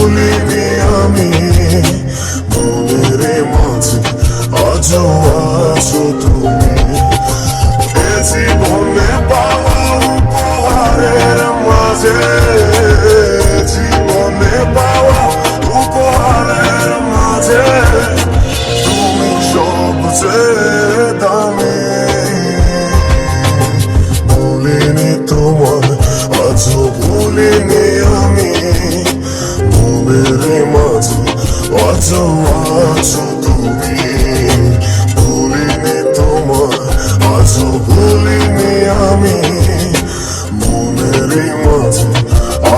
ভুলিনি আমি, মনের মাঝে আজও আছো তুমি। এ জীবনে পাওয়া উপহারের মাঝে, জীবনে পাওয়া উপহারের মাঝে তুমি সবচেয়ে দামি। ভুলিনি তোমায়, আজও ভুলিনি আমি, মনের মাঝে আজও আছো তুমি। ভুলিনি তোমায়, আজও ভুলিনি আমি, মনের মাঝে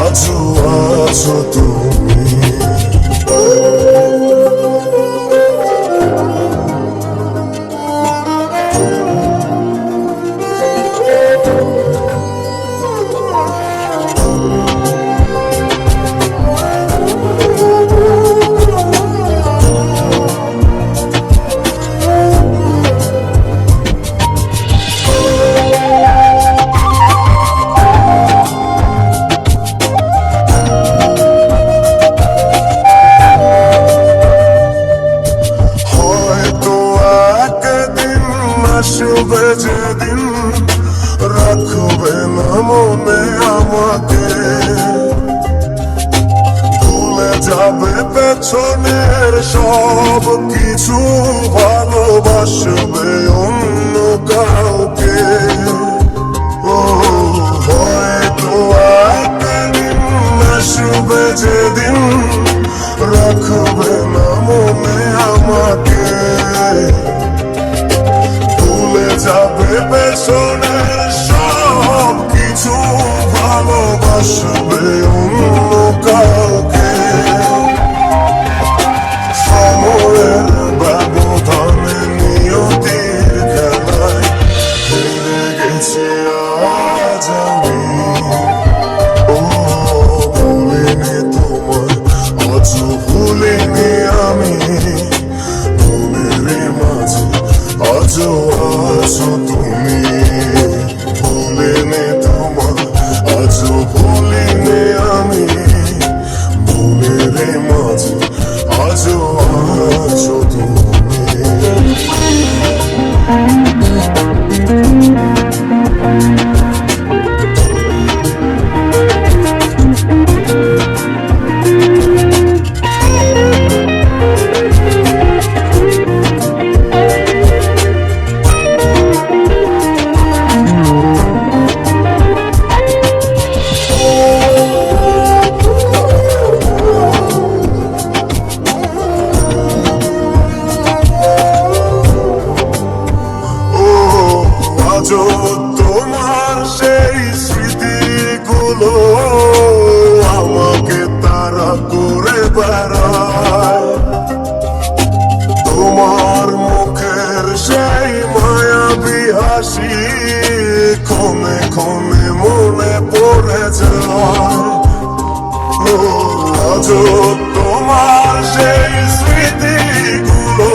আজও আছো তুমি। আসবে যেদিন রাখবে না মনে আমাকে, ভুলে যাবে পেছনের সব কিছু, ভালোবাসবে অন্য কাউকে। ও হয়তো একদিন আসবে যেদিন রাখবে না মনে আমাকে, যাবে পেছনের সব কিছু, ভালোবাসবে অন্য কাউকে। সময়ের ব্যবধানে নিয়তির খেলায় হেরে গেছি আজ আমি। ও ভুলিনি তোমায়, আজও ভুলিনি আমি, মনের মাঝে আজও আছো তুমি। ভুলিনি তোমায়, আজও ভুলিনি আমি, মনের মাঝে আজও আছো তুমি। আজও তোমার সেই স্মৃতিগুলো আমাকে তাড়া করে বেড়ায়, তোমার মুখের সেই মায়াবী হাসি ক্ষণে ক্ষণে মনে পড়ে যায়। আজও তোমার সেই স্মৃতিগুলো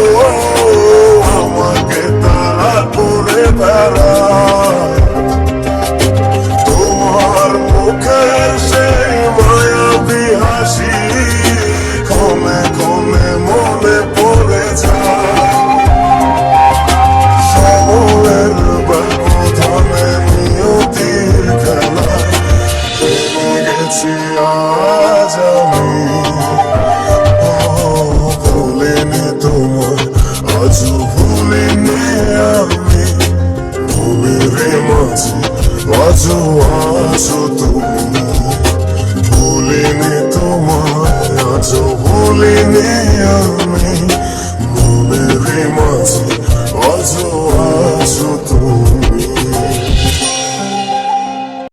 আমাকে তাড়া করে বেড়ায়, তোমার মুখের সেই মায়াবী হাসি ক্ষণে ক্ষণে মনে পড়ে যায়। সময়ের ব্যবধানে নিয়তির খেলায় হেরে গেছি আজ আমি। ভুলিনি তোমায়, আজও ভুলিনি আমি, মনের মাঝে আজও আছো তুমি। ভুলিনি তোমায়, আজও ভুলিনি আমি, মনের মাঝে আজও আছো তুমি।